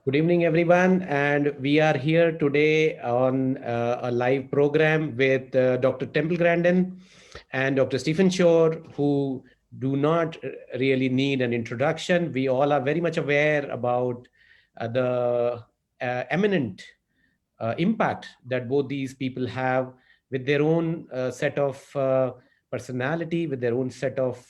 Good evening, everyone. And we are here today on a live program with Dr. Temple Grandin and Dr. Stephen Shore, who do not really need an introduction. We all are very much aware about the eminent impact that both these people have with their own set of personality, with their own set of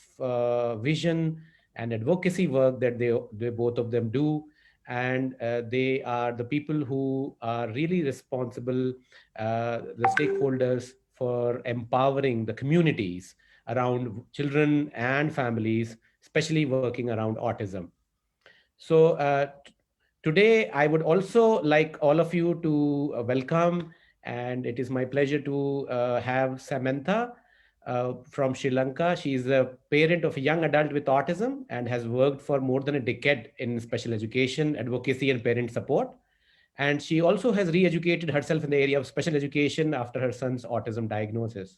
vision and advocacy work that they both of them do. And they are the people who are really responsible, the stakeholders for empowering the communities around children and families, especially working around autism. So today, I would also like all of you to welcome, and it is my pleasure to have Samantha from Sri Lanka. She is a parent of a young adult with autism and has worked for more than a decade in special education, advocacy, and parent support. And she also has re educated herself in the area of special education after her son's autism diagnosis.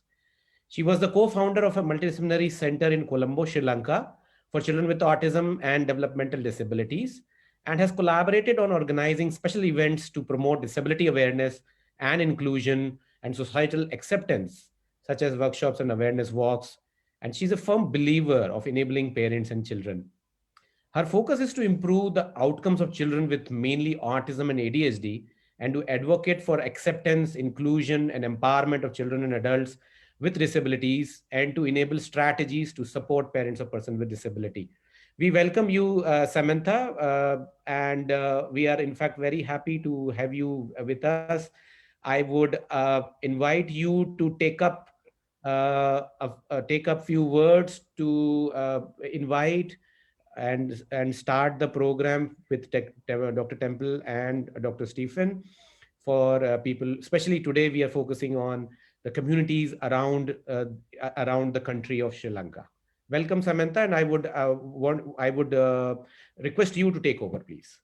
She was the co founder of a multidisciplinary center in Colombo, Sri Lanka for children with autism and developmental disabilities and has collaborated on organizing special events to promote disability awareness and inclusion and societal acceptance, such as workshops and awareness walks. And she's a firm believer of enabling parents and children. Her focus is to improve the outcomes of children with mainly autism and ADHD and to advocate for acceptance, inclusion, and empowerment of children and adults with disabilities and to enable strategies to support parents of persons with disability. We welcome you, Samantha, and we are in fact very happy to have you with us. I would invite you to take up few words to invite and start the program with Dr. Temple and Dr. Stephen for people. Especially today, we are focusing on the communities around the country of Sri Lanka. Welcome, Samantha, and I would request you to take over, please.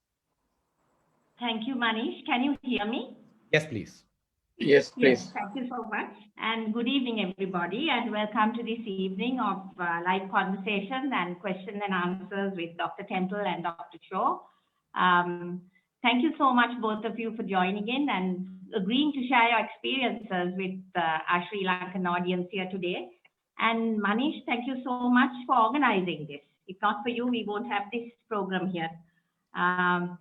Thank you, Manish. Can you hear me? Yes, please. Yes, Yes, please. thank you so much. And good evening, everybody, and welcome to this evening of live conversation and question and answers with Dr. Temple and Dr. Shaw. Thank you so much, both of you, for joining in and agreeing to share your experiences with our Sri Lankan audience here today. And Manish, thank you so much for organizing this. If not for you, we won't have this program here.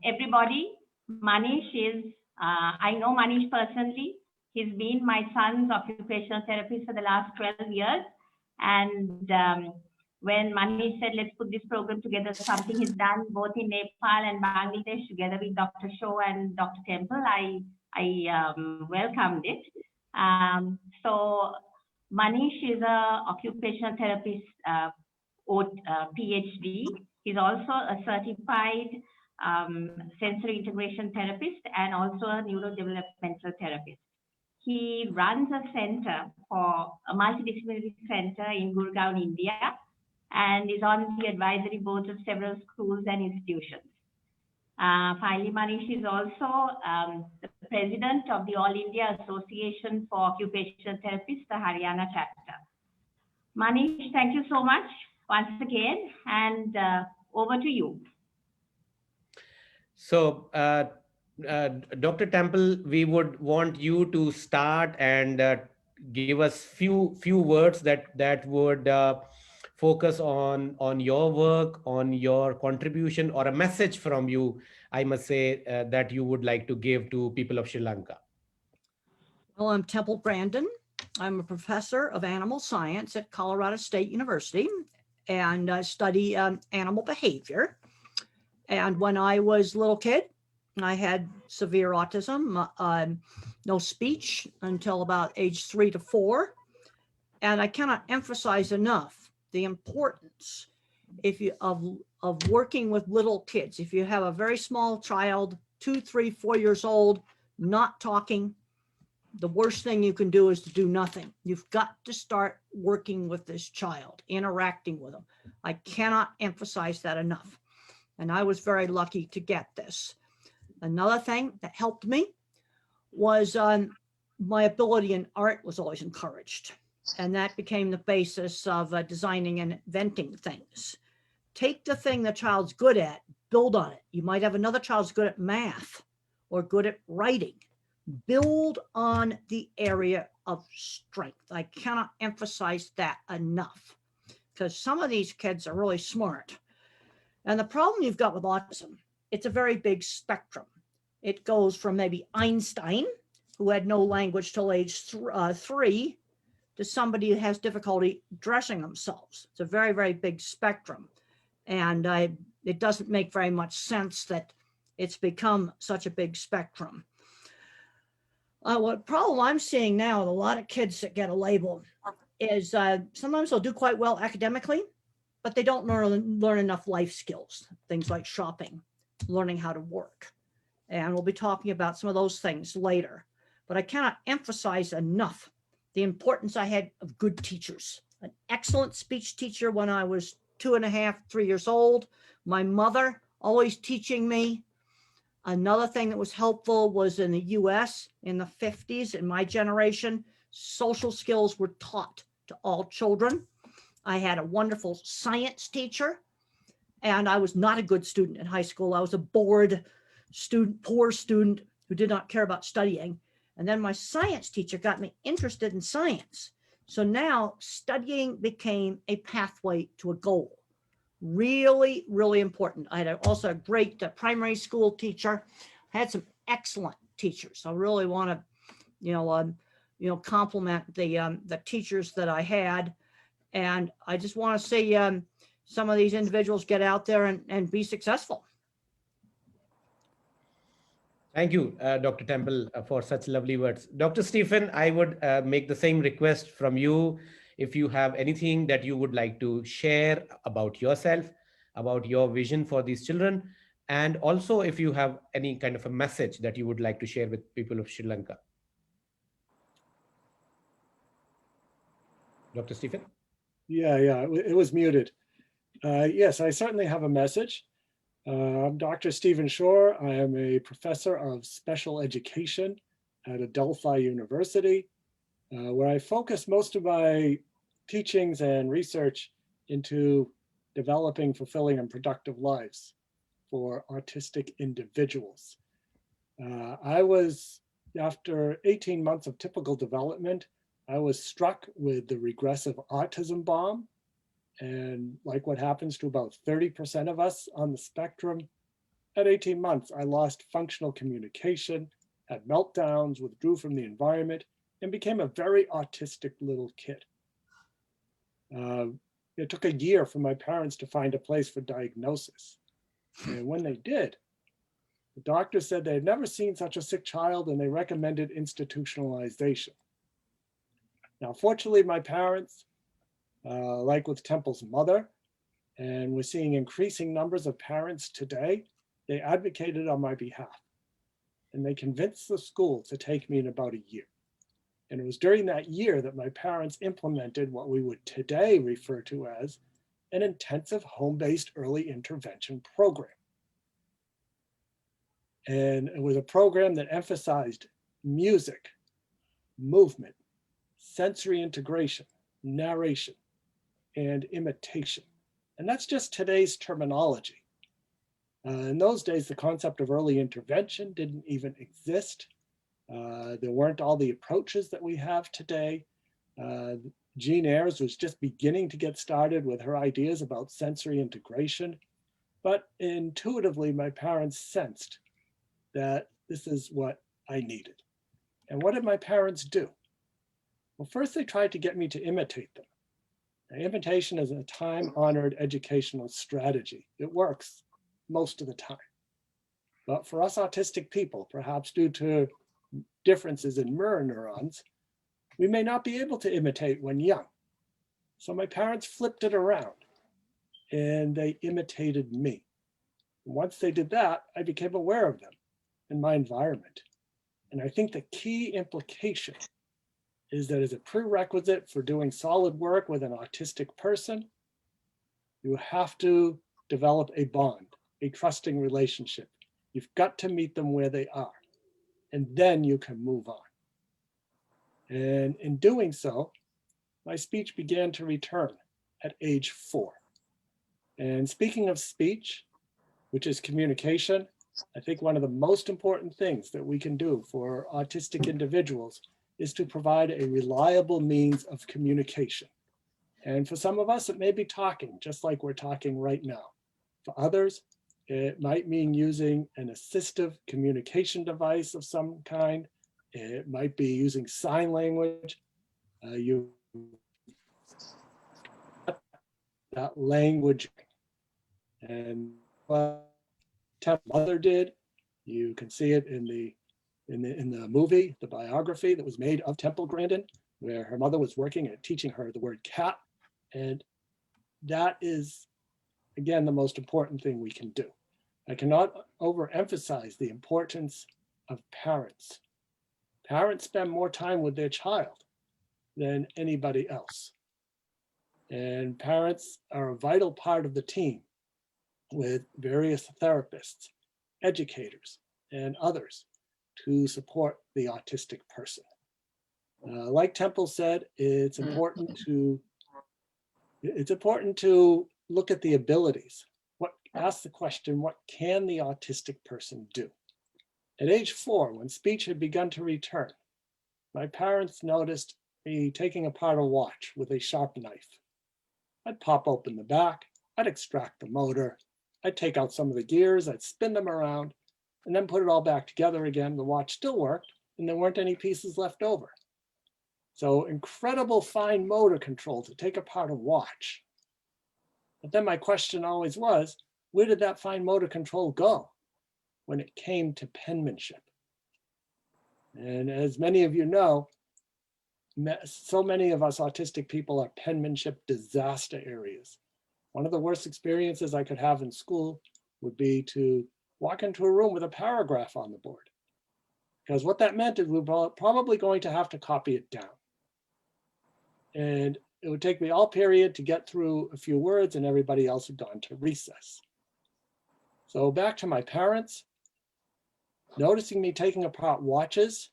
Everybody, Manish is, I know Manish personally. He's been my son's occupational therapist for the last 12 years. And when Manish said, let's put this program together, something he's done both in Nepal and Bangladesh together with Dr. Shaw and Dr. Temple, I welcomed it. So Manish is a occupational therapist, PhD. He's also a certified sensory integration therapist and also a neurodevelopmental therapist. He runs a center for a multidisciplinary center in Gurgaon, India, and is on the advisory boards of several schools and institutions. Finally, Manish is also the president of the All India Association for Occupational Therapists, the Haryana chapter. Manish, thank you so much once again, and over to you. So, Dr. Temple, we would want you to start and give us few words that would focus on your work, on your contribution, or a message from you, I must say, that you would like to give to people of Sri Lanka. Well, I'm Temple Grandin. I'm a professor of animal science at Colorado State University, and I study animal behavior. And when I was a little kid, I had severe autism, no speech until about age 3 to 4. And I cannot emphasize enough the importance of working with little kids. If you have a very small child, 2, 3, 4 years old, not talking, the worst thing you can do is to do nothing. You've got to start working with this child, interacting with them. I cannot emphasize that enough. And I was very lucky to get this. Another thing that helped me was my ability in art was always encouraged. And that became the basis of designing and inventing things. Take the thing the child's good at, build on it. You might have another child who's good at math or good at writing. Build on the area of strength. I cannot emphasize that enough, because some of these kids are really smart. And the problem you've got with autism, it's a very big spectrum. It goes from maybe Einstein, who had no language till age 3, to somebody who has difficulty dressing themselves. It's a very, very big spectrum. And it doesn't make very much sense that it's become such a big spectrum. What problem I'm seeing now with a lot of kids that get a label is sometimes they'll do quite well academically, but they don't learn enough life skills, things like shopping, learning how to work. And we'll be talking about some of those things later. But I cannot emphasize enough the importance I had of good teachers. An excellent speech teacher when I was 2.5, 3 years old. My mother always teaching me. Another thing that was helpful was in the US in the 50s, in my generation, social skills were taught to all children. I had a wonderful science teacher, and I was not a good student in high school. I was a bored student, poor student who did not care about studying. And then my science teacher got me interested in science. So now studying became a pathway to a goal. Really, really important. I had also a great primary school teacher. I had some excellent teachers. I really want to, compliment the teachers that I had. And I just want to see some of these individuals get out there and be successful. Thank you, Dr. Temple, for such lovely words. Dr. Stephen, I would make the same request from you. If you have anything that you would like to share about yourself, about your vision for these children, and also if you have any kind of a message that you would like to share with people of Sri Lanka. Dr. Stephen? Yeah, it was muted. Yes, I certainly have a message. I'm Dr. Stephen Shore. I am a professor of special education at Adelphi University, where I focus most of my teachings and research into developing fulfilling and productive lives for autistic individuals. After 18 months of typical development, I was struck with the regressive autism bomb. And like what happens to about 30% of us on the spectrum, at 18 months, I lost functional communication, had meltdowns, withdrew from the environment, and became a very autistic little kid. It took a year for my parents to find a place for diagnosis. And when they did, the doctor said they had never seen such a sick child, and they recommended institutionalization. Now, fortunately, my parents, like with Temple's mother, and we're seeing increasing numbers of parents today, they advocated on my behalf. And they convinced the school to take me in about a year. And it was during that year that my parents implemented what we would today refer to as an intensive home-based early intervention program. And it was a program that emphasized music, movement, sensory integration, narration, and imitation. And that's just today's terminology. In those days, the concept of early intervention didn't even exist. There weren't all the approaches that we have today. Jean Ayres was just beginning to get started with her ideas about sensory integration. But intuitively, my parents sensed that this is what I needed. And what did my parents do? Well, first they tried to get me to imitate them. Now, imitation is a time-honored educational strategy. It works most of the time. But for us autistic people, perhaps due to differences in mirror neurons, we may not be able to imitate when young. So my parents flipped it around and they imitated me. Once they did that, I became aware of them and my environment. And I think the key implication is that as a prerequisite for doing solid work with an autistic person, you have to develop a bond, a trusting relationship. You've got to meet them where they are, and then you can move on. And in doing so, my speech began to return at age 4. And speaking of speech, which is communication. I think one of the most important things that we can do for autistic individuals is to provide a reliable means of communication. And for some of us, it may be talking, just like we're talking right now. For others, it might mean using an assistive communication device of some kind. It might be using sign language. You that language, and what mother did, you can see it in the movie, the biography that was made of Temple Grandin, where her mother was working and teaching her the word cat. And that is, again, the most important thing we can do. I cannot overemphasize the importance of parents. Parents spend more time with their child than anybody else. And parents are a vital part of the team with various therapists, educators, and others to support the autistic person. Like Temple said, it's important to look at the abilities. Ask the question, what can the autistic person do? At age 4, when speech had begun to return, my parents noticed me taking apart a watch with a sharp knife. I'd pop open the back, I'd extract the motor, I'd take out some of the gears, I'd spin them around, and then put it all back together again. The watch still worked, and there weren't any pieces left over. So incredible fine motor control to take apart a watch. But then my question always was, where did that fine motor control go when it came to penmanship? And as many of you know, so many of us autistic people are penmanship disaster areas. One of the worst experiences I could have in school would be to walk into a room with a paragraph on the board. Because what that meant is we were probably going to have to copy it down. And it would take me all period to get through a few words, and everybody else had gone to recess. So back to my parents, noticing me taking apart watches,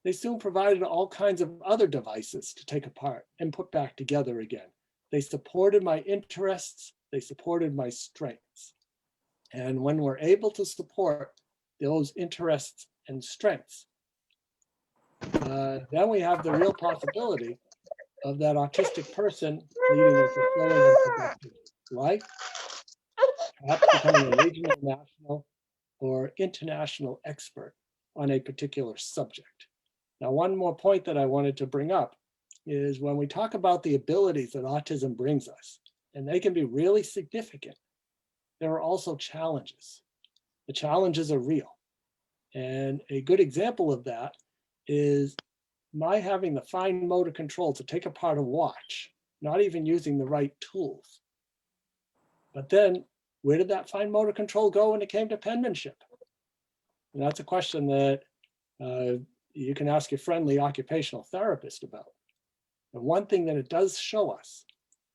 they soon provided all kinds of other devices to take apart and put back together again. They supported my interests, they supported my strengths. And when we're able to support those interests and strengths, then we have the real possibility of that autistic person leading a fulfilling and productive life, perhaps becoming a regional, national, or international expert on a particular subject. Now, one more point that I wanted to bring up is when we talk about the abilities that autism brings us, and they can be really significant, there are also challenges. The challenges are real. And a good example of that is my having the fine motor control to take apart a watch, not even using the right tools. But then where did that fine motor control go when it came to penmanship? And that's a question that you can ask your friendly occupational therapist about. And one thing that it does show us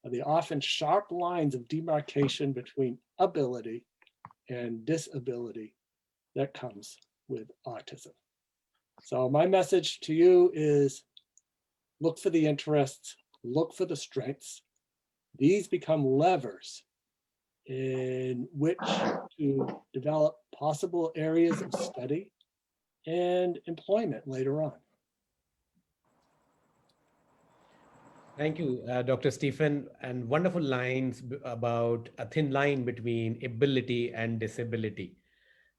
are the often sharp lines of demarcation between ability and disability that comes with autism. So my message to you is look for the interests, look for the strengths. These become levers in which to develop possible areas of study and employment later on. Thank you, Dr. Stephen, and wonderful lines about a thin line between ability and disability.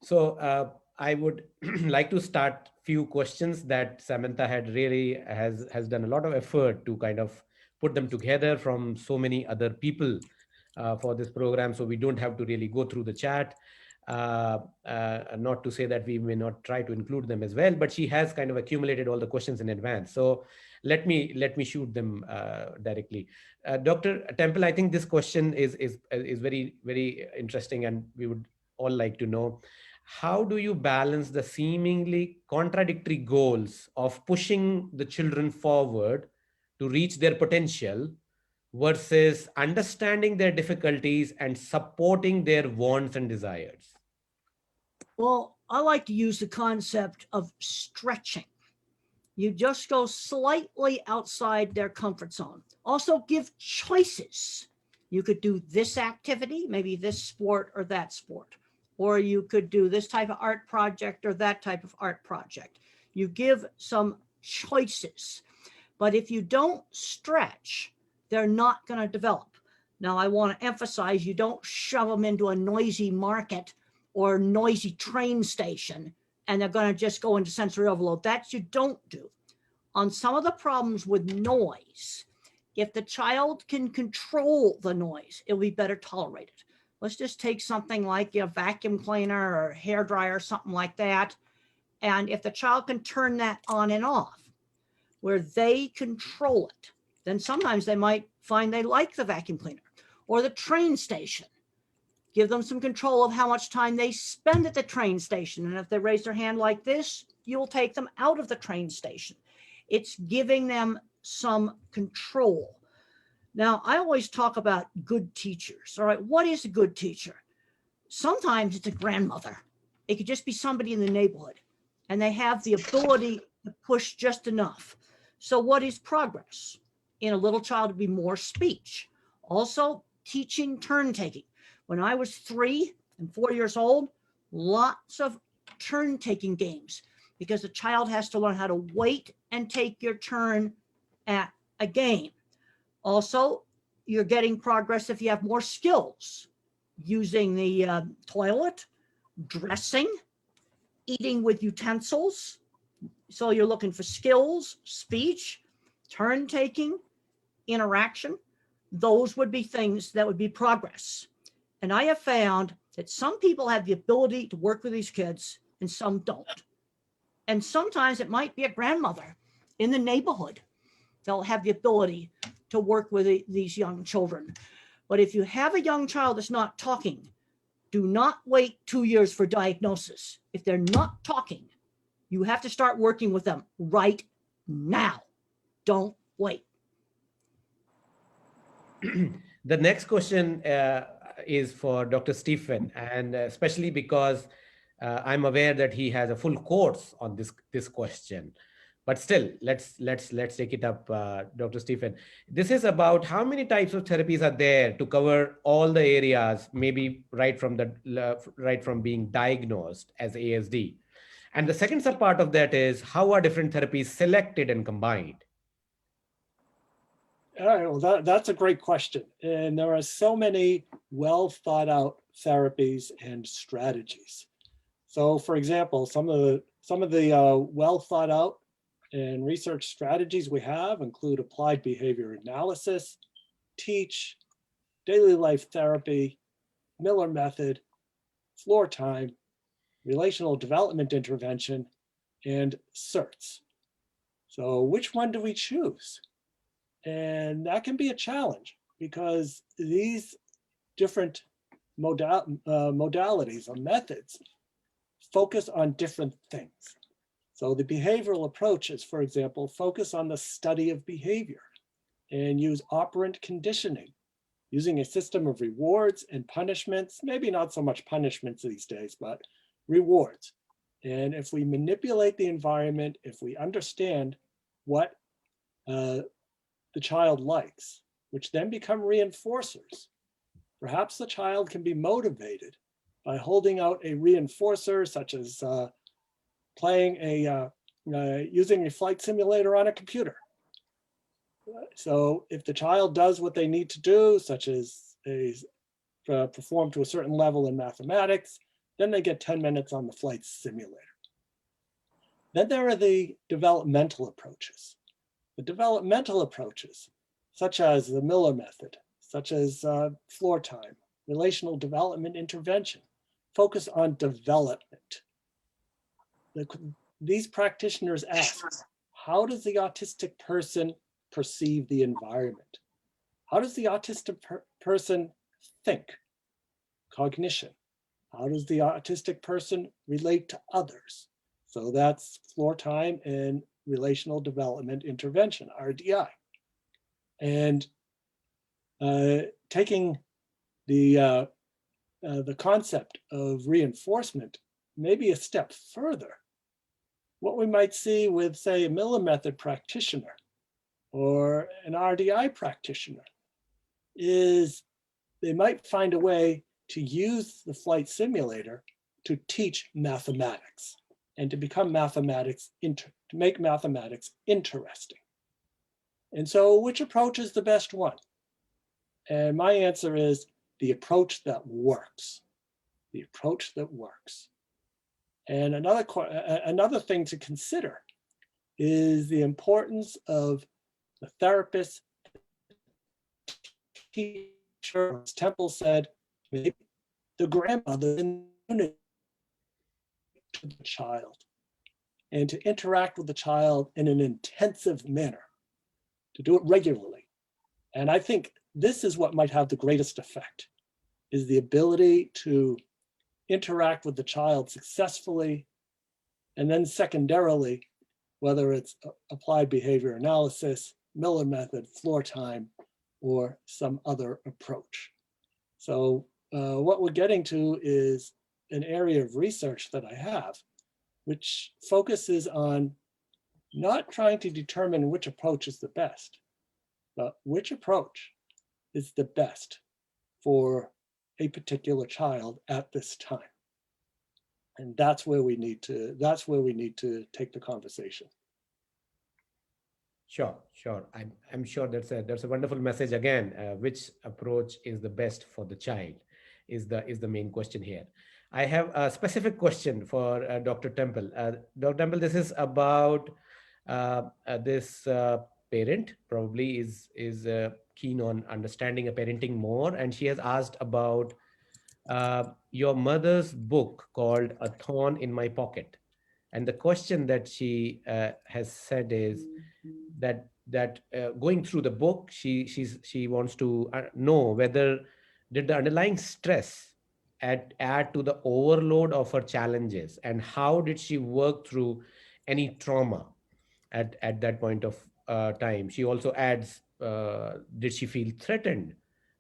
So I would like to start few questions that Samantha has done a lot of effort to kind of put them together from so many other people for this program, so we don't have to really go through the chat. Not to say that we may not try to include them as well, but she has kind of accumulated all the questions in advance. So let me shoot them directly. Dr. Temple, I think this question is very, very interesting, and we would all like to know, how do you balance the seemingly contradictory goals of pushing the children forward to reach their potential versus understanding their difficulties and supporting their wants and desires? Well, I like to use the concept of stretching. You just go slightly outside their comfort zone. Also give choices. You could do this activity, maybe this sport or that sport, or you could do this type of art project or that type of art project. You give some choices, but if you don't stretch, they're not going to develop. Now, I want to emphasize, you don't shove them into a noisy market or noisy train station and they're going to just go into sensory overload. That you don't do. On some of the problems with noise, if the child can control the noise, it'll be better tolerated. Let's just take something like a vacuum cleaner or hair dryer, something like that. And if the child can turn that on and off, where they control it, then sometimes they might find they like the vacuum cleaner or the train station. Give them some control of how much time they spend at the train station. And if they raise their hand like this, you'll take them out of the train station. It's giving them some control. Now, I always talk about good teachers. All right, what is a good teacher? Sometimes it's a grandmother. It could just be somebody in the neighborhood, and they have the ability to push just enough. So what is progress? In a little child, to be more speech. Also, teaching turn taking. When I was 3 and 4 years old, lots of turn taking games, because the child has to learn how to wait and take your turn at a game. Also, you're getting progress if you have more skills, using the toilet, dressing, eating with utensils. So you're looking for skills, speech, turn taking, interaction. Those would be things that would be progress. And I have found that some people have the ability to work with these kids and some don't. And sometimes it might be a grandmother in the neighborhood. They'll have the ability to work with these young children. But if you have a young child that's not talking, do not wait 2 years for diagnosis. If they're not talking, you have to start working with them right now. Don't wait. The next question is for Dr. Stephen, and especially because I'm aware that he has a full course on this question. But still, let's take it up, Dr. Stephen. This is about how many types of therapies are there to cover all the areas, maybe right from being diagnosed as ASD. And the second subpart of that is, how are different therapies selected and combined? All right, well, that's a great question. And there are so many well thought out therapies and strategies. So for example, some of the well thought out and research strategies we have include applied behavior analysis, TEACH, daily life therapy, Miller method, floor time, relational development intervention, and CERTS. So which one do we choose? And that can be a challenge because these different modalities or methods focus on different things. So the behavioral approaches, for example, focus on the study of behavior and use operant conditioning, using a system of rewards and punishments, maybe not so much punishments these days, but rewards. And if we manipulate the environment, if we understand what the child likes, which then become reinforcers, perhaps the child can be motivated by holding out a reinforcer, such as using a flight simulator on a computer. So if the child does what they need to do, such as perform to a certain level in mathematics, then they get 10 minutes on the flight simulator. Then there are the developmental approaches. The developmental approaches, such as the Miller method, such as floor time, relational development intervention, focus on development. These practitioners ask, how does the autistic person perceive the environment? How does the autistic person think? Cognition. How does the autistic person relate to others? So that's floor time and relational development intervention, RDI. And taking the concept of reinforcement maybe a step further, what we might see with, say, a Miller method practitioner or an RDI practitioner is they might find a way to use the flight simulator to teach mathematics and to become to make mathematics interesting. And so which approach is the best one? And my answer is the approach that works. The approach that works. And another thing to consider is the importance of the therapist, teacher, as Temple said, maybe the grandmother in the to the child, and to interact with the child in an intensive manner, to do it regularly. And I think this is what might have the greatest effect, is the ability to interact with the child successfully, and then secondarily, whether it's applied behavior analysis, Miller method, floor time, or some other approach. So what we're getting to is an area of research that I have, which focuses on not trying to determine which approach is the best, but which approach is the best for a particular child at this time. And that's where we need to take the conversation. Sure. I'm sure that's a wonderful message again. Which approach is the best for the child is the main question here. I have a specific question for Dr. Temple. Dr. Temple, this is about this parent probably is keen on understanding a parenting more, and she has asked about your mother's book called A Thorn in My Pocket. And the question that she has said is that going through the book, she wants to know whether did the underlying stress add to the overload of her challenges, and how did she work through any trauma at that point of time. She also adds, did she feel threatened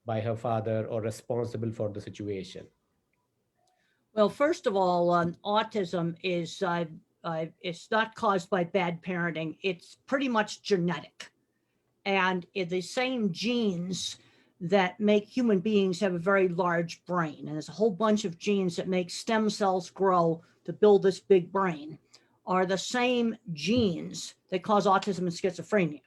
by her father or responsible for the situation? Well, first of all, autism is it's not caused by bad parenting. It's pretty much genetic, and the same genes that make human beings have a very large brain, and there's a whole bunch of genes that make stem cells grow to build this big brain, are the same genes that cause autism and schizophrenia.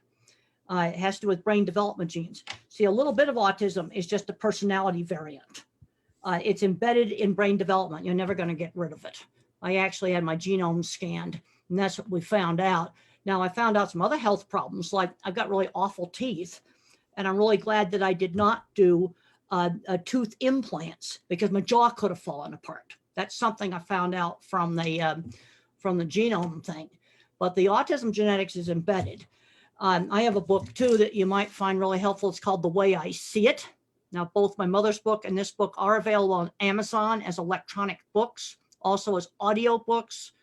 It has to do with brain development genes. See, a little bit of autism is just a personality variant. It's embedded in brain development. You're never going to get rid of it. I actually had my genome scanned, and that's what we found out. Now, I found out some other health problems, like I've got really awful teeth, and I'm really glad that I did not do tooth implants, because my jaw could have fallen apart. That's something I found out from the genome thing. But the autism genetics is embedded. I have a book too that you might find really helpful. It's called The Way I See It. Now, both my mother's book and this book are available on Amazon as electronic books, also as audio books.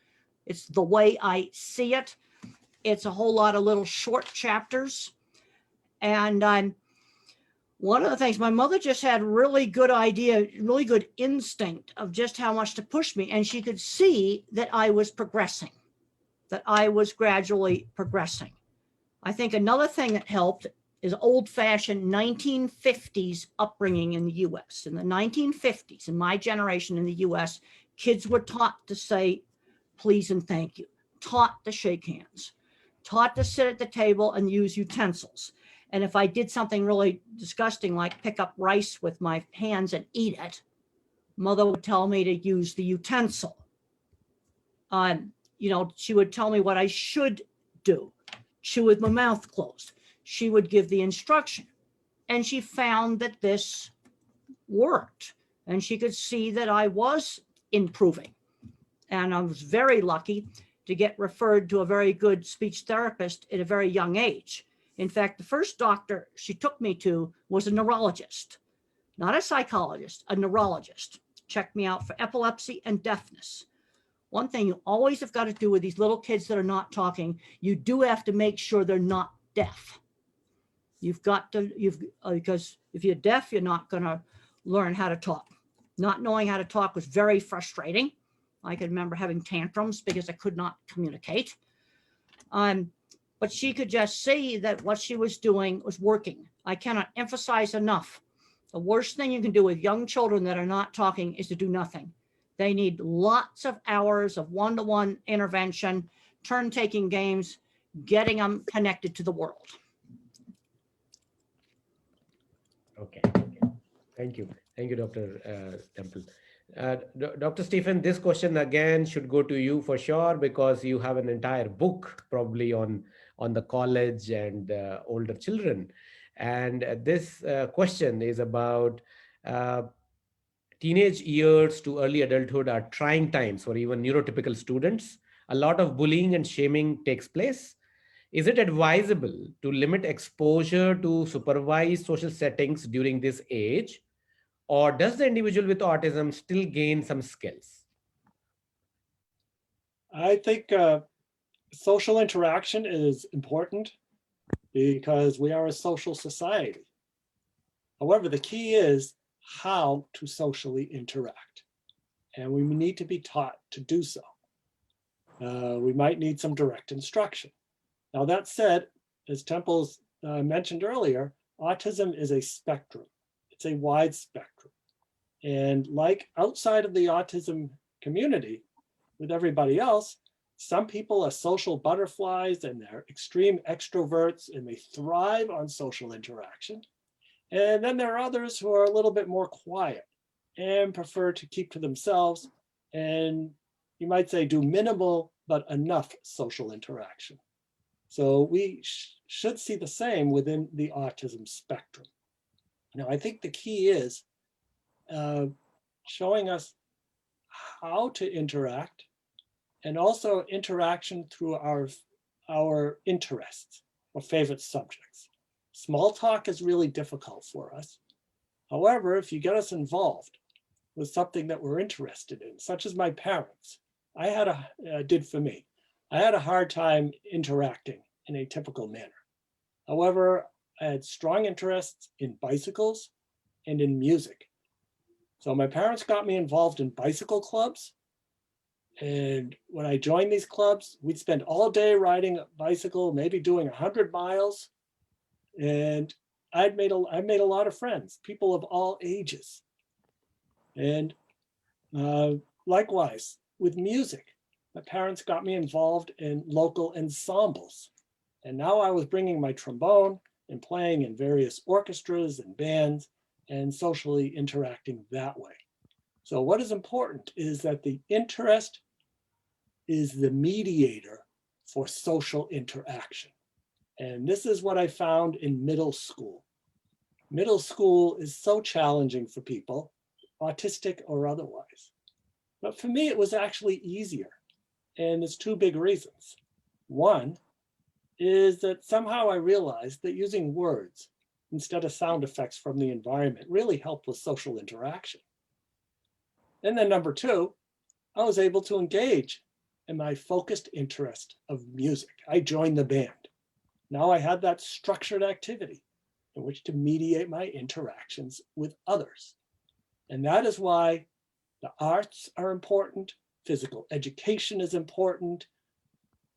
It's The Way I See It. It's a whole lot of little short chapters. And one of the things, my mother just had really good idea, really good instinct of just how much to push me. And she could see that I was progressing, that I was gradually progressing. I think another thing that helped is old-fashioned 1950s upbringing in the US. In the 1950s, in my generation in the US, kids were taught to say please and thank you, taught to shake hands, taught to sit at the table and use utensils. And if I did something really disgusting, like pick up rice with my hands and eat it, mother would tell me to use the utensil. She would tell me what I should do. Chew with my mouth closed. She would give the instruction. And she found that this worked. And she could see that I was improving. And I was very lucky to get referred to a very good speech therapist at a very young age. In fact, the first doctor she took me to was a neurologist, not a psychologist, a neurologist. Checked me out for epilepsy and deafness. One thing you always have got to do with these little kids that are not talking, you do have to make sure they're not deaf. You've got to, because if you're deaf, you're not going to learn how to talk. Not knowing how to talk was very frustrating. I can remember having tantrums because I could not communicate. But she could just see that what she was doing was working. I cannot emphasize enough The worst thing you can do with young children that are not talking is to do nothing. They need lots of hours of one-to-one intervention, turn-taking games, getting them connected to the world. Okay. Thank you. Thank you, Dr. Temple. Dr. Stephen, this question again should go to you for sure, because you have an entire book probably on the college and older children. And this question is about uh, teenage years to early adulthood are trying times for even neurotypical students. A lot of bullying and shaming takes place. Is it advisable to limit exposure to supervised social settings during this age? Or does the individual with autism still gain some skills? I think social interaction is important because we are a social society. However, the key is how to socially interact, and we need to be taught to do so. We might need some direct instruction. Now, that said, as Temples mentioned earlier, autism is a spectrum. It's a wide spectrum. And like outside of the autism community, with everybody else, some people are social butterflies and they're extreme extroverts and they thrive on social interaction. And then there are others who are a little bit more quiet and prefer to keep to themselves and, you might say, do minimal but enough social interaction. So we should see the same within the autism spectrum. Now, I think the key is showing us how to interact, and also interaction through our interests or favorite subjects. Small talk is really difficult for us. However, if you get us involved with something that we're interested in, such as my parents, did for me. I had a hard time interacting in a typical manner. However, I had strong interests in bicycles and in music. So my parents got me involved in bicycle clubs. And when I joined these clubs, we'd spend all day riding a bicycle, maybe doing 100 miles. And I made a lot of friends, people of all ages. And likewise, with music, my parents got me involved in local ensembles. And now I was bringing my trombone and playing in various orchestras and bands and socially interacting that way. So what is important is that the interest is the mediator for social interaction. And this is what I found in middle school. Middle school is so challenging for people, autistic or otherwise. But for me, it was actually easier. And there's two big reasons. One is that somehow I realized that using words instead of sound effects from the environment really helped with social interaction. And then number two, I was able to engage in my focused interest of music. I joined the band. Now I had that structured activity in which to mediate my interactions with others. And that is why the arts are important, physical education is important,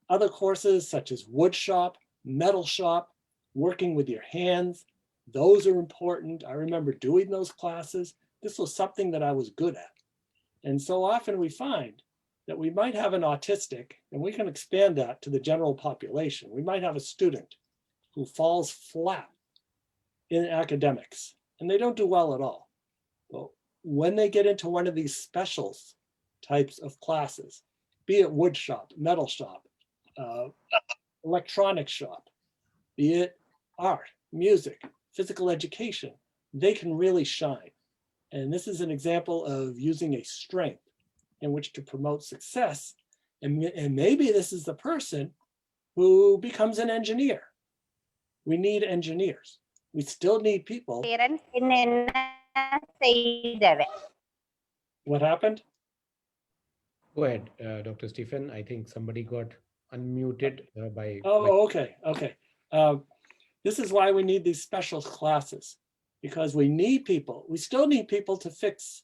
other courses such as wood shop, metal shop, working with your hands, those are important. I remember doing those classes. This was something that I was good at. And so often we find that we might have an autistic, and we can expand that to the general population. We might have a student who falls flat in academics, and they don't do well at all. But when they get into one of these specials types of classes, be it wood shop, metal shop, electronic shop, be it art, music, physical education, they can really shine. And this is an example of using a strength in which to promote success. And maybe this is the person who becomes an engineer. We need engineers. We still need people. What happened? Go ahead, Dr. Stephen. I think somebody got unmuted by. Oh, okay. This is why we need these special classes, because we need people. We still need people to fix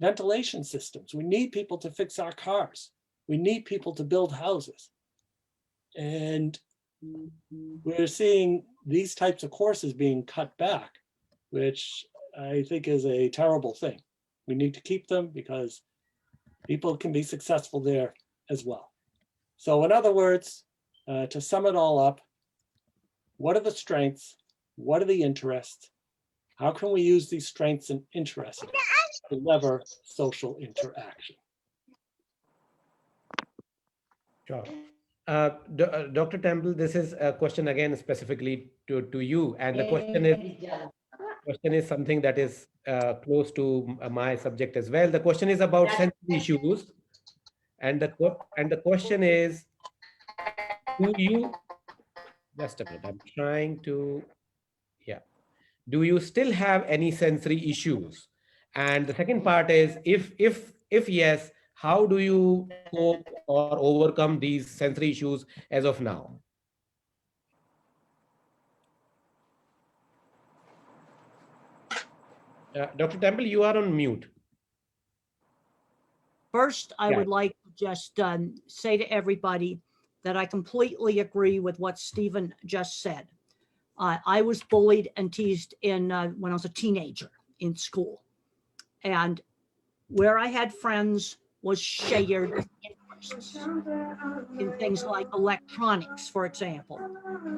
ventilation systems. We need people to fix our cars. We need people to build houses. And we're seeing these types of courses being cut back, which I think is a terrible thing. We need to keep them because people can be successful there as well. So in other words, to sum it all up, what are the strengths? What are the interests? How can we use these strengths and interests to lever social interaction? Sure. Dr. Temple, this is a question again specifically to you, and the question is something that is close to my subject as well. The question is about sensory issues, and the question is, do you just a minute? I'm trying to, yeah. Do you still have any sensory issues? And the second part is, if yes, how do you cope or overcome these sensory issues as of now? Dr. Temple, you are on mute. First, I Yeah. would like to just say to everybody that I completely agree with what Stephen just said. I was bullied and teased when I was a teenager in school. And where I had friends was shared interests in things like electronics, for example,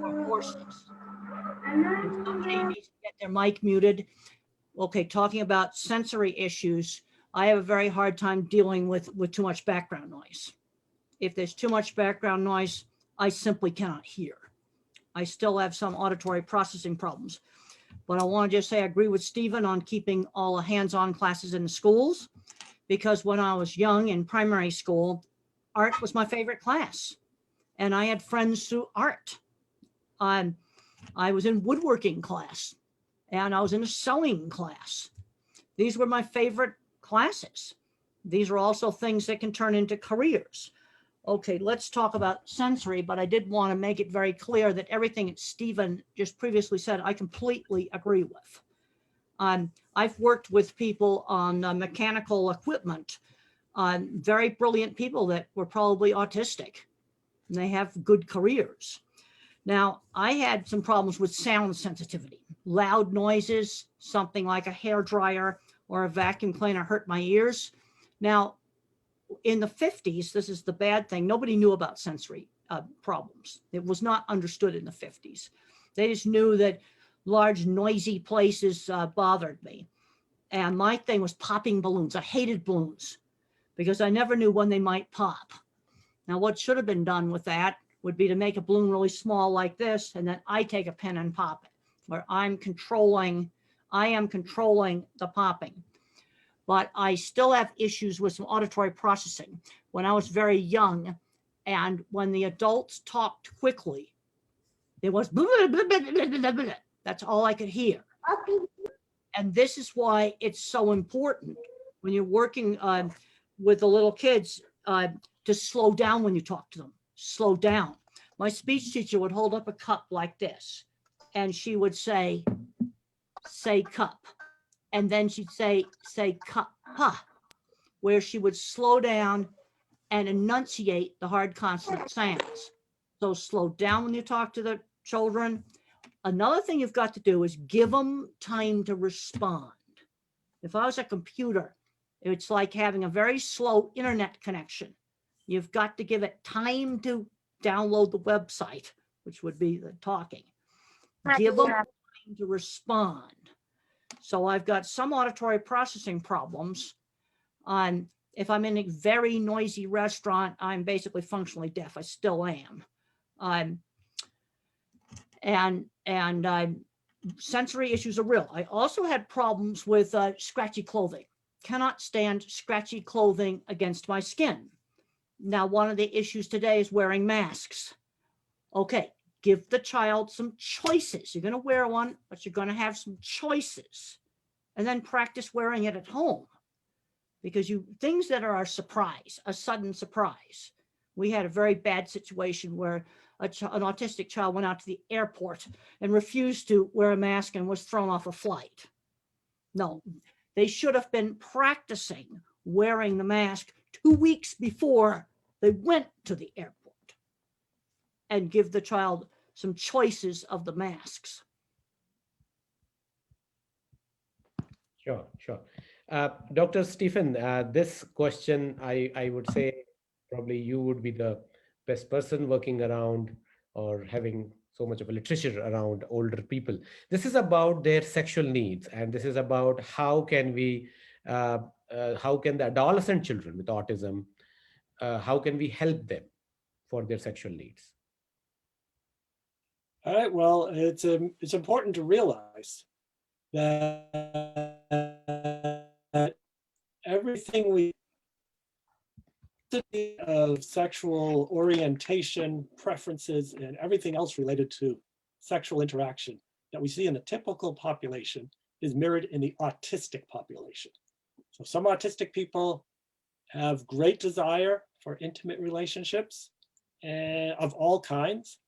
or horses. And somebody needs to get their mic muted. Okay, talking about sensory issues, I have a very hard time dealing with too much background noise. If there's too much background noise, I simply cannot hear. I still have some auditory processing problems. But I want to just say I agree with Stephen on keeping all the hands-on classes in the schools, because when I was young in primary school, art was my favorite class. And I had friends through art. I was in woodworking class, and I was in a sewing class. These were my favorite classes. These are also things that can turn into careers. Okay, let's talk about sensory, but I did want to make it very clear that everything that Stephen just previously said, I completely agree with. I've worked with people on mechanical equipment, very brilliant people that were probably autistic, and they have good careers. Now, I had some problems with sound sensitivity. Loud noises, something like a hair dryer or a vacuum cleaner hurt my ears. Now, in the 50s, this is the bad thing, nobody knew about sensory problems. It was not understood in the 50s. They just knew that large, noisy places bothered me. And my thing was popping balloons. I hated balloons because I never knew when they might pop. Now, what should have been done with that would be to make a balloon really small like this, and then I take a pin and pop it, where I am controlling the popping. But I still have issues with some auditory processing. When I was very young, and when the adults talked quickly, it was blah, blah, blah, blah, blah, blah, blah. That's all I could hear. And this is why it's so important when you're working with the little kids to slow down when you talk to them. Slow down. My speech teacher would hold up a cup like this, and she would say cup. And then she'd say cup, where she would slow down and enunciate the hard consonant sounds. So slow down when you talk to the children. Another thing you've got to do is give them time to respond. If I was a computer, it's like having a very slow internet connection. You've got to give it time to download the website, which would be the talking. Give them time to respond. So I've got some auditory processing problems. If I'm in a very noisy restaurant, I'm basically functionally deaf. I still am. Sensory issues are real. I also had problems with scratchy clothing. Cannot stand scratchy clothing against my skin. Now, one of the issues today is wearing masks. Okay, give the child some choices. You're going to wear one, but you're going to have some choices. And then practice wearing it at home. Because things that are a surprise, a sudden surprise. We had a very bad situation where an autistic child went out to the airport and refused to wear a mask and was thrown off a flight. No, they should have been practicing wearing the mask 2 weeks before they went to the airport, and give the child some choices of the masks. Sure, sure. Dr. Stephen, this question, I would say probably you would be the best person working around or having so much of a literature around older people. This is about their sexual needs, and this is about uh, how can the adolescent children with autism, how can we help them for their sexual needs? All right, well, it's important to realize that everything we of sexual orientation, preferences, and everything else related to sexual interaction that we see in the typical population is mirrored in the autistic population. So some autistic people have great desire for intimate relationships of all kinds,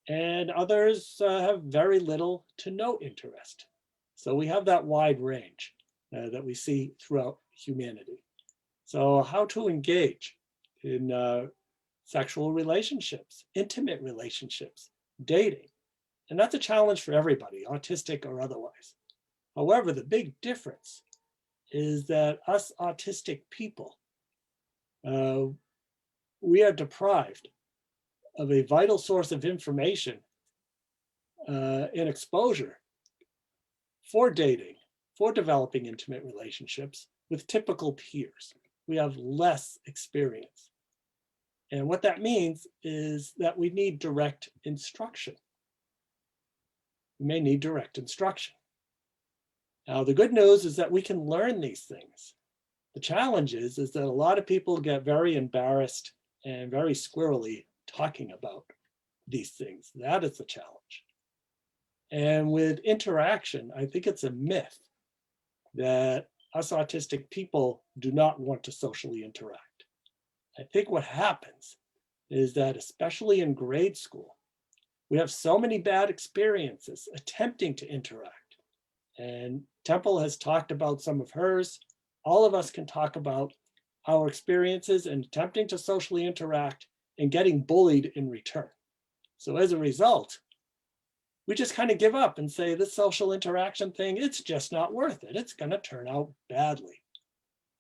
and others have very little to no interest. So we have that wide range that we see throughout humanity. So how to engage in sexual relationships, intimate relationships, dating. And that's a challenge for everybody, autistic or otherwise. However, the big difference is that us autistic people, we are deprived of a vital source of information and exposure for dating, for developing intimate relationships with typical peers. We have less experience. And what that means is that we need direct instruction. We may need direct instruction. Now, the good news is that we can learn these things. The challenge is that a lot of people get very embarrassed and very squirrely talking about these things. That is the challenge. And with interaction, I think it's a myth that us autistic people do not want to socially interact. I think what happens is that, especially in grade school, we have so many bad experiences attempting to interact. And Temple has talked about some of hers. All of us can talk about our experiences in attempting to socially interact and getting bullied in return. So as a result, we just kind of give up and say this social interaction thing, it's just not worth it. It's going to turn out badly.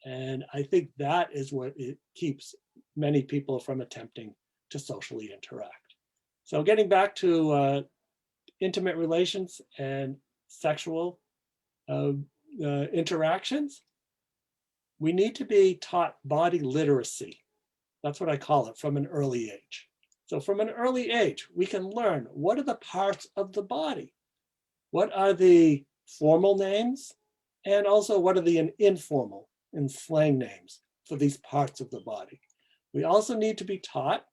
And I think that is what it keeps many people from attempting to socially interact. So getting back to intimate relations and sexual interactions, we need to be taught body literacy. That's what I call it, from an early age. So from an early age, we can learn what are the parts of the body? What are the formal names? And also what are the informal and slang names for these parts of the body? We also need to be taught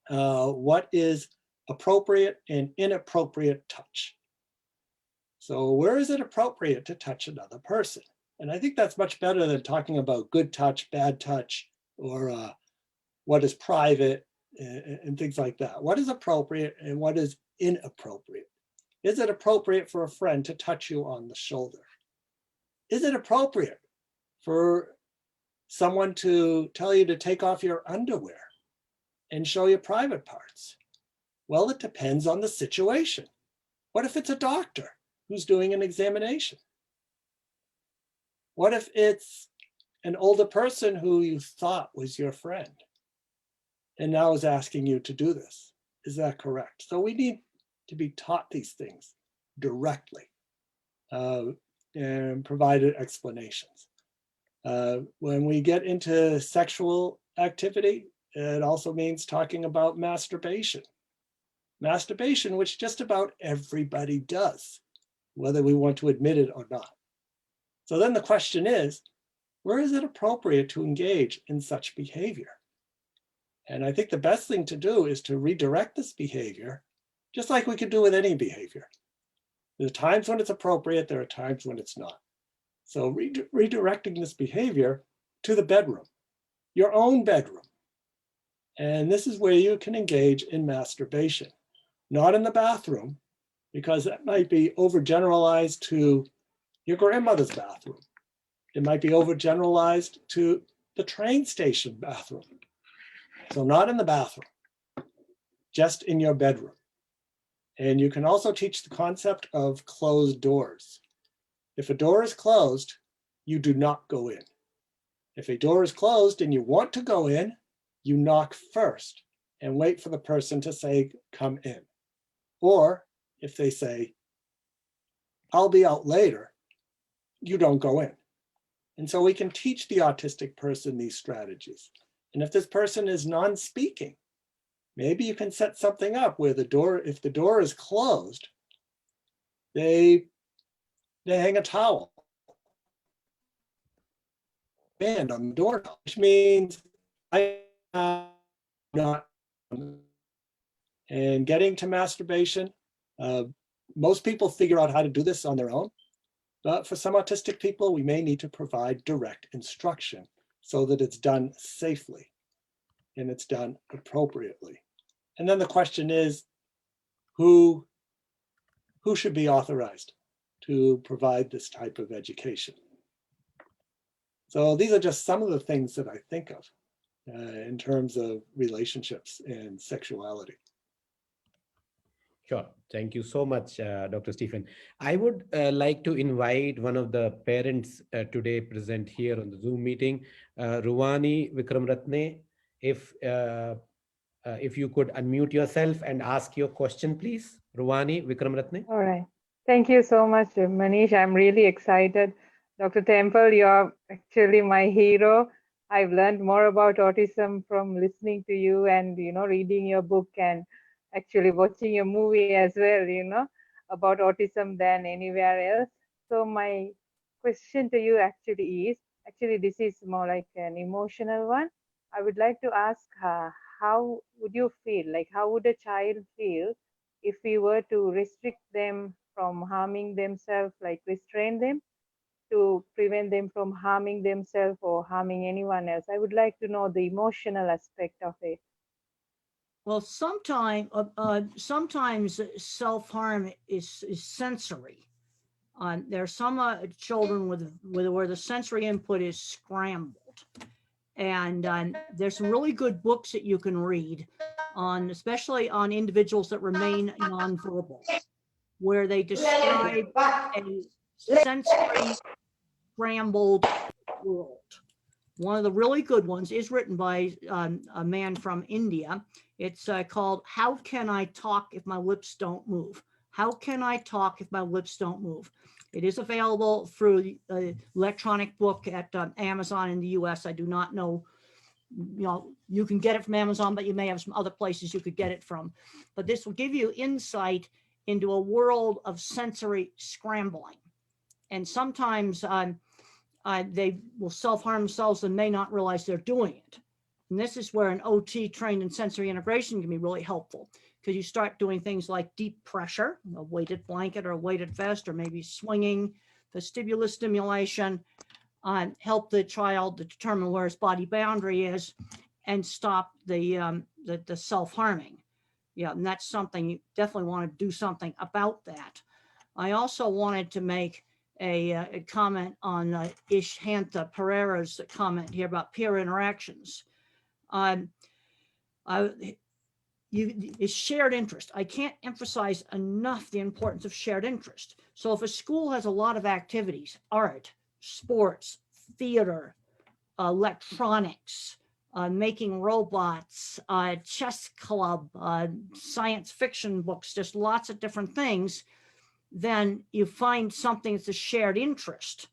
what is appropriate and inappropriate touch. So where is it appropriate to touch another person? And I think that's much better than talking about good touch, bad touch, or what is private and things like that. What is appropriate and what is inappropriate? Is it appropriate for a friend to touch you on the shoulder? Is it appropriate for someone to tell you to take off your underwear and show your private parts? Well, it depends on the situation. What if it's a doctor who's doing an examination? What if it's an older person who you thought was your friend and now is asking you to do this? Is that correct? So we need to be taught these things directly and provided explanations. When we get into sexual activity, it also means talking about masturbation. Masturbation, which just about everybody does, whether we want to admit it or not. So then the question is, where is it appropriate to engage in such behavior? And I think the best thing to do is to redirect this behavior, just like we could do with any behavior. There are times when it's appropriate, there are times when it's not. So redirecting this behavior to the bedroom, your own bedroom. And this is where you can engage in masturbation, not in the bathroom, because that might be overgeneralized to your grandmother's bathroom. It might be overgeneralized to the train station bathroom. So not in the bathroom, just in your bedroom. And you can also teach the concept of closed doors. If a door is closed, you do not go in. If a door is closed and you want to go in, you knock first and wait for the person to say, come in. Or if they say, I'll be out later, you don't go in. And so we can teach the autistic person these strategies. And if this person is non-speaking, maybe you can set something up where the door, if the door is closed, they hang a towel band on the door, which means I am not. And getting to masturbation, most people figure out how to do this on their own. But for some autistic people, we may need to provide direct instruction so that it's done safely and it's done appropriately. And then the question is, who should be authorized to provide this type of education? So these are just some of the things that I think of in terms of relationships and sexuality. Sure. Thank you so much, Dr. Stephen. I would like to invite one of the parents today present here on the Zoom meeting, Ruwani Vikramratne. If you could unmute yourself and ask your question, please. Ruwani Vikramratne. All right. Thank you so much, Manish. I'm really excited. Dr. Temple, you're actually my hero. I've learned more about autism from listening to you and, reading your book and actually watching your movie as well, about autism than anywhere else. So my question to you actually this is more like an emotional one. I would like to ask how would you feel? Like, how would a child feel if we were to restrict them from harming themselves, like restrain them to prevent them from harming themselves or harming anyone else? I would like to know the emotional aspect of it. Well, sometimes self-harm is sensory. There are some children with where the sensory input is scrambled. And there's some really good books that you can read on, especially on individuals that remain nonverbal, where they describe a sensory scrambled world. One of the really good ones is written by a man from India. It's called How Can I Talk If My Lips Don't Move? How can I talk if my lips don't move? It is available through the electronic book at Amazon in the US. I do not know, you can get it from Amazon, but you may have some other places you could get it from. But this will give you insight into a world of sensory scrambling. And sometimes they will self-harm themselves and may not realize they're doing it. And this is where an OT trained in sensory integration can be really helpful, because you start doing things like deep pressure, a weighted blanket or a weighted vest, or maybe swinging, vestibular stimulation, help the child to determine where his body boundary is and stop the self-harming. Yeah, and that's something you definitely want to do something about that. I also wanted to make a comment on Ishanta Pereira's comment here about peer interactions. It's shared interest. I can't emphasize enough the importance of shared interest. So if a school has a lot of activities, art, sports, theater, electronics, making robots, chess club, science fiction books, just lots of different things, then you find something that's a shared interest.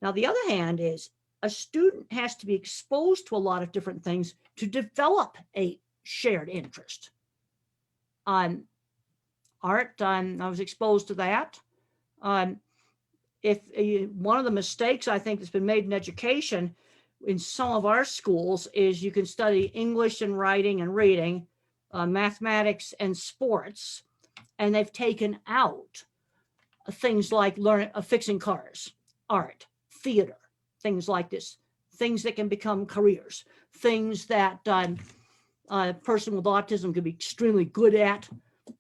Now, the other hand is a student has to be exposed to a lot of different things to develop a shared interest. On art, I was exposed to that. One of the mistakes I think that's been made in education in some of our schools is you can study English and writing and reading, mathematics and sports, and they've taken out things like fixing cars, art, theater, things like this, things that can become careers, things that a person with autism could be extremely good at,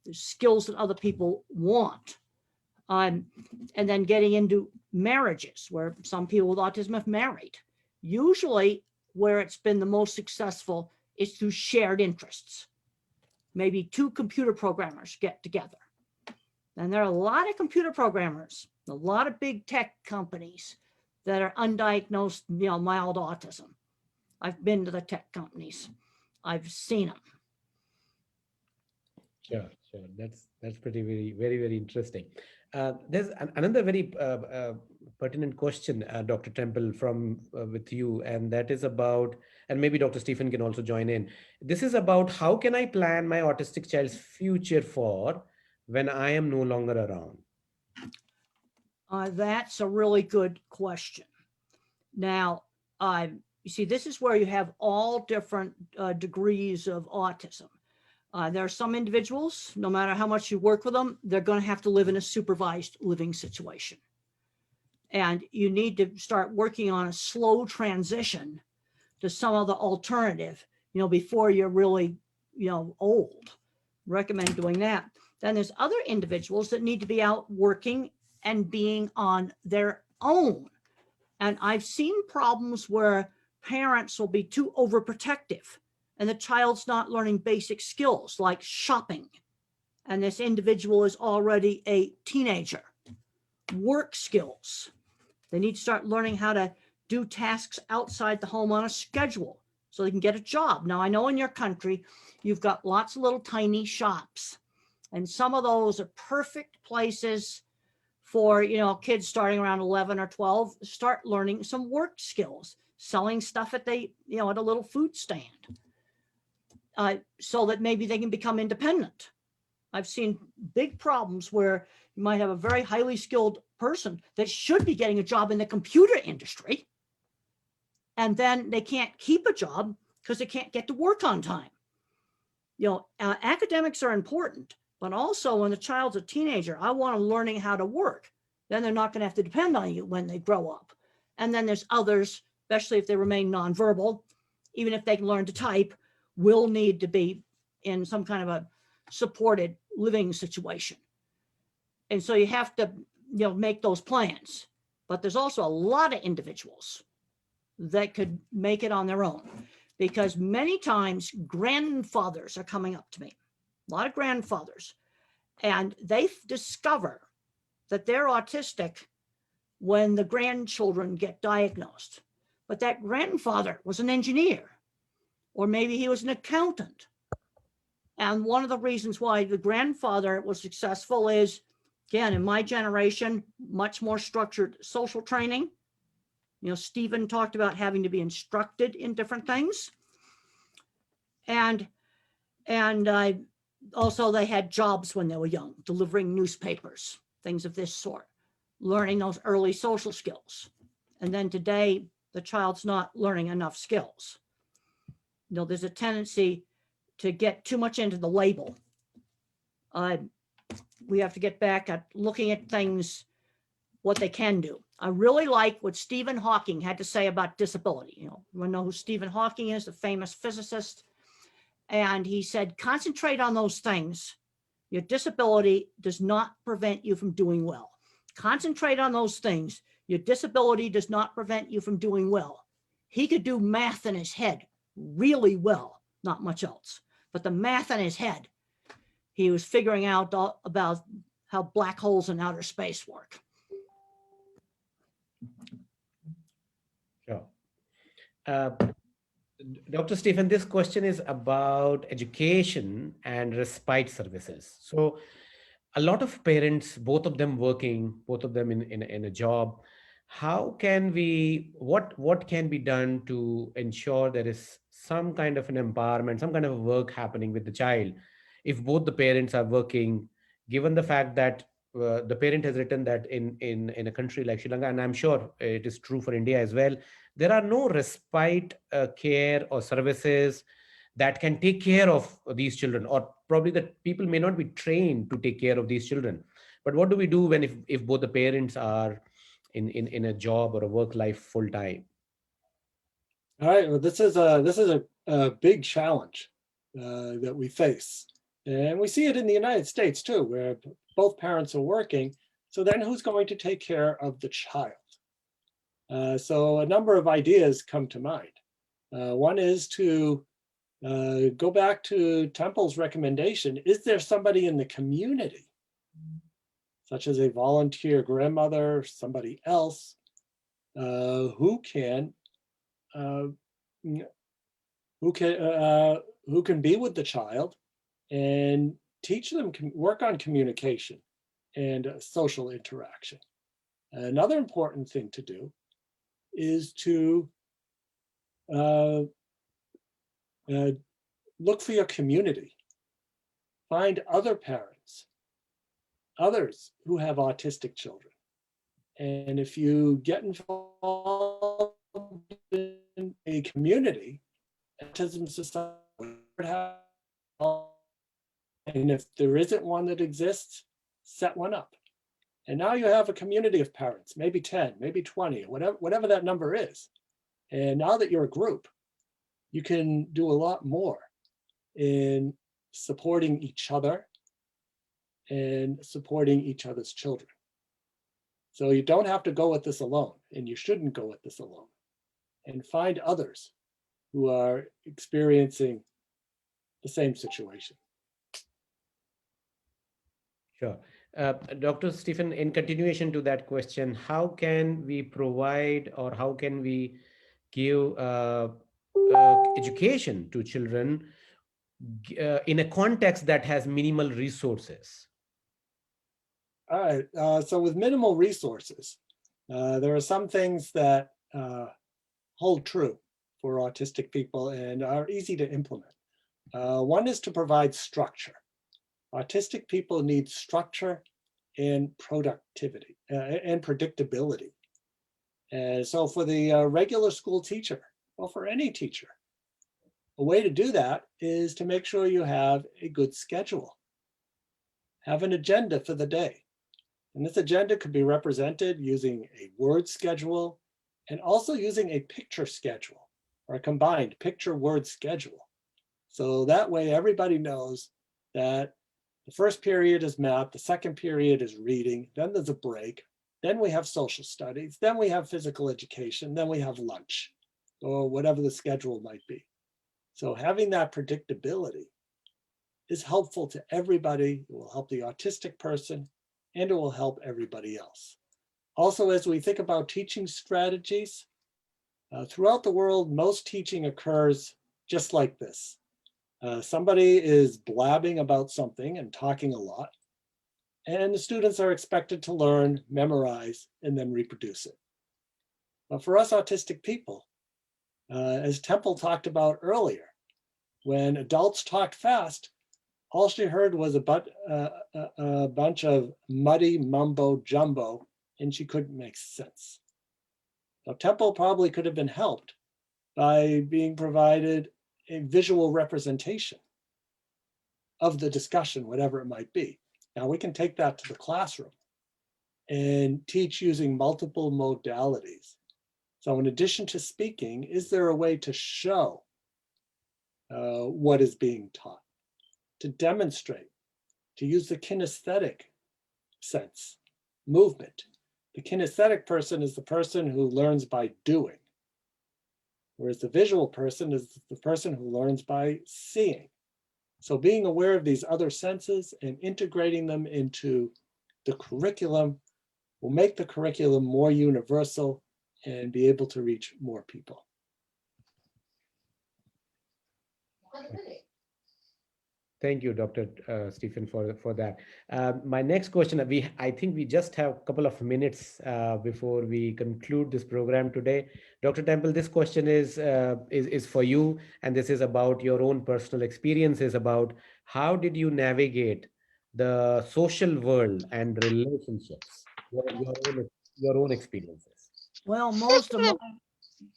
the skills that other people want. And then getting into marriages, where some people with autism have married. Usually where it's been the most successful is through shared interests. Maybe two computer programmers get together. And there are a lot of computer programmers, A lot of big tech companies that are undiagnosed, mild autism. I've been to the tech companies. I've seen them. Sure, sure. That's pretty very interesting. There's another very pertinent question, Dr. Temple, from with you, and that is about, and maybe Dr. Stephen can also join in. This is about how can I plan my autistic child's future for when I am no longer around? That's a really good question. Now, you see, this is where you have all different degrees of autism. There are some individuals, no matter how much you work with them, they're going to have to live in a supervised living situation. And you need to start working on a slow transition to some of the alternative, before you're really, old. Recommend doing that. Then there's other individuals that need to be out working and being on their own. And I've seen problems where parents will be too overprotective and the child's not learning basic skills like shopping. And this individual is already a teenager. Work skills. They need to start learning how to do tasks outside the home on a schedule so they can get a job. Now, I know in your country, you've got lots of little tiny shops, and some of those are perfect places for, kids starting around 11 or 12, start learning some work skills, selling stuff at at a little food stand, so that maybe they can become independent. I've seen big problems where you might have a very highly skilled person that should be getting a job in the computer industry, and then they can't keep a job because they can't get to work on time. Academics are important, but also when the child's a teenager, I want them learning how to work. Then they're not going to have to depend on you when they grow up. And then there's others, especially if they remain nonverbal, even if they can learn to type, will need to be in some kind of a supported living situation. And so you have to, make those plans. But there's also a lot of individuals that could make it on their own, because many times grandfathers are coming up to me, a lot of grandfathers, and they discover that they're autistic when the grandchildren get diagnosed. But that grandfather was an engineer, or maybe he was an accountant. And one of the reasons why the grandfather was successful is, again, in my generation, much more structured social training. Stephen talked about having to be instructed in different things. And also they had jobs when they were young, delivering newspapers, things of this sort, learning those early social skills. And then today, the child's not learning enough skills. There's a tendency to get too much into the label. We have to get back at looking at things, what they can do. I really like what Stephen Hawking had to say about disability. We know who Stephen Hawking is, the famous physicist. And he said, concentrate on those things. Your disability does not prevent you from doing well. Concentrate on those things. Your disability does not prevent you from doing well. He could do math in his head really well, not much else. But the math in his head, he was figuring out about how black holes in outer space work. Sure. Dr. Stephen, this question is about education and respite services. So a lot of parents, both of them working, both of them in a job, how can we, what can be done to ensure there is some kind of an empowerment, some kind of work happening with the child if both the parents are working, given the fact that the parent has written that in a country like Sri Lanka, and I'm sure it is true for India as well, there are no respite care or services that can take care of these children, or probably that people may not be trained to take care of these children. But what do we do when if both the parents are in a job or a work life full time? All right, well, this is a big challenge that we face. And we see it in the United States too, where both parents are working. So then who's going to take care of the child? So a number of ideas come to mind. One is to go back to Temple's recommendation. Is there somebody in the community, such as a volunteer grandmother, somebody else, who can be with the child and teach them, work on communication and social interaction. Another important thing to do is to look for your community. Find other parents, others who have autistic children. And if you get involved in a community, autism society, and if there isn't one that exists, set one up. And now you have a community of parents, maybe 10, maybe 20, whatever that number is. And now that you're a group, you can do a lot more in supporting each other and supporting each other's children. So you don't have to go at this alone, and you shouldn't go at this alone. And find others who are experiencing the same situation. Sure. Dr. Stephen, in continuation to that question, how can we provide or how can we give education to children in a context that has minimal resources? All right, so with minimal resources, there are some things that hold true for autistic people and are easy to implement. One is to provide structure. Autistic people need structure and productivity and predictability. And so for the regular school teacher, or for any teacher, a way to do that is to make sure you have a good schedule. Have an agenda for the day. And this agenda could be represented using a word schedule and also using a picture schedule or a combined picture-word schedule. So that way everybody knows that the first period is math, the second period is reading, then there's a break, then we have social studies, then we have physical education, then we have lunch, or whatever the schedule might be. So having that predictability is helpful to everybody. It will help the autistic person, and it will help everybody else. Also, as we think about teaching strategies, throughout the world, most teaching occurs just like this. Somebody is blabbing about something and talking a lot, and the students are expected to learn, memorize, and then reproduce it. But for us autistic people, as Temple talked about earlier, when adults talked fast, all she heard was a bunch of muddy mumbo jumbo, and she couldn't make sense. Now, Temple probably could have been helped by being provided a visual representation of the discussion, whatever it might be. Now we can take that to the classroom and teach using multiple modalities. So in addition to speaking, is there a way to show what is being taught, to demonstrate, to use the kinesthetic sense, movement? The kinesthetic person is the person who learns by doing, whereas the visual person is the person who learns by seeing. So being aware of these other senses and integrating them into the curriculum will make the curriculum more universal and be able to reach more people. Thank you, Dr. Stephen, for that. My next question, I think we just have a couple of minutes before we conclude this program today. Dr. Temple, this question is for you, and this is about your own personal experiences about how did you navigate the social world and relationships, your own experiences. Well, most of my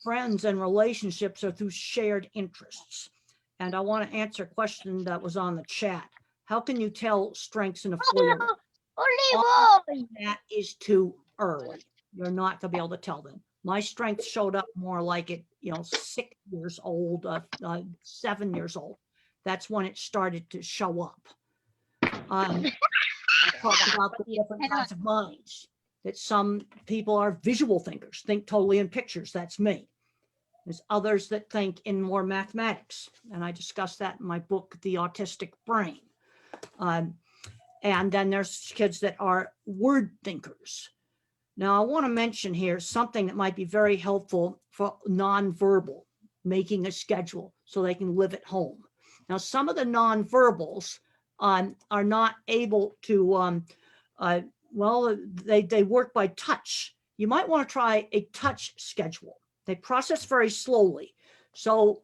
friends and relationships are through shared interests. And I want to answer a question that was on the chat. How can you tell strengths in a 4-year-old? That is too early. You're not going to be able to tell them. My strengths showed up more like at 6 years old, 7 years old. That's when it started to show up. I talked about the different kinds of minds. That some people are visual thinkers, think totally in pictures. That's me. There's others that think in more mathematics. And I discuss that in my book, The Autistic Brain. And then there's kids that are word thinkers. Now, I want to mention here something that might be very helpful for nonverbal, making a schedule so they can live at home. Now, some of the nonverbals are not able to, well, they work by touch. You might want to try a touch schedule. They process very slowly. So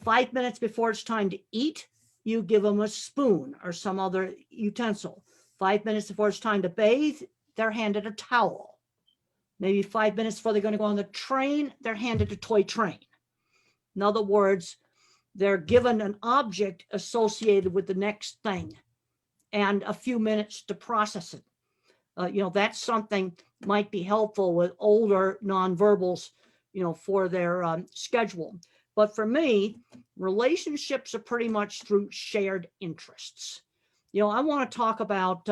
5 minutes before it's time to eat, you give them a spoon or some other utensil. 5 minutes before it's time to bathe, they're handed a towel. Maybe 5 minutes before they're going to go on the train, they're handed a toy train. In other words, they're given an object associated with the next thing and a few minutes to process it. That's something might be helpful with older nonverbals, for their schedule. But for me, relationships are pretty much through shared interests. I want to talk about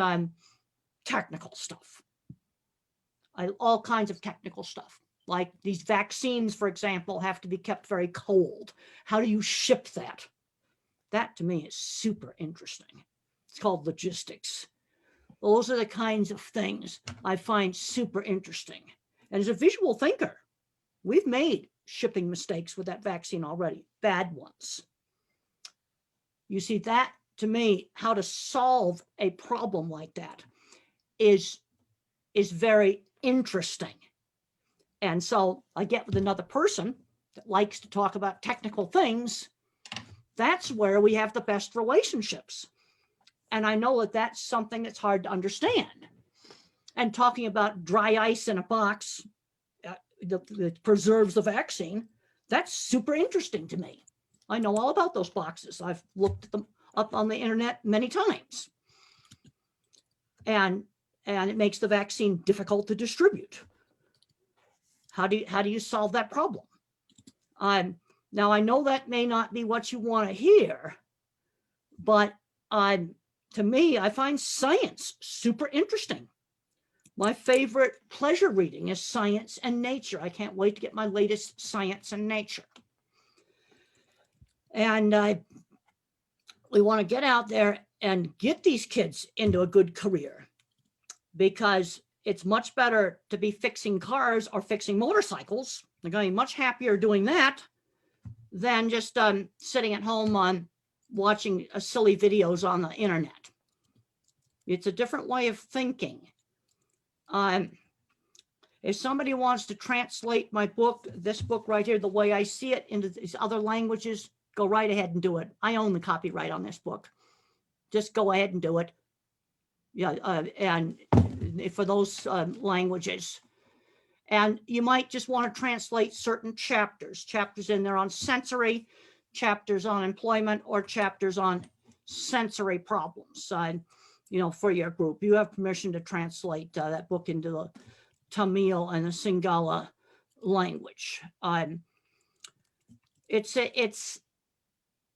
technical stuff. All kinds of technical stuff. Like these vaccines, for example, have to be kept very cold. How do you ship that? That to me is super interesting. It's called logistics. Those are the kinds of things I find super interesting. And as a visual thinker, we've made shipping mistakes with that vaccine already, bad ones. You see, that to me, how to solve a problem like that is very interesting. And so I get with another person that likes to talk about technical things. That's where we have the best relationships. And I know that that's something that's hard to understand. And talking about dry ice in a box that preserves the vaccine, that's super interesting to me. I know all about those boxes. I've looked at them up on the internet many times. And it makes the vaccine difficult to distribute. How do you solve that problem? Now, I know that may not be what you want to hear, but to me, I find science super interesting. My favorite pleasure reading is Science and Nature. I can't wait to get my latest Science and Nature. And we want to get out there and get these kids into a good career, because it's much better to be fixing cars or fixing motorcycles. They're going to be much happier doing that than just sitting at home watching silly videos on the internet. It's a different way of thinking. If somebody wants to translate my book, this book right here, the way I see it, into these other languages, go right ahead and do it. I own the copyright on this book. Just go ahead and do it. Yeah, and for those languages. And you might just want to translate certain chapters in there on sensory, chapters on employment, or chapters on sensory problems, for your group. You have permission to translate that book into the Tamil and the Sinhala language.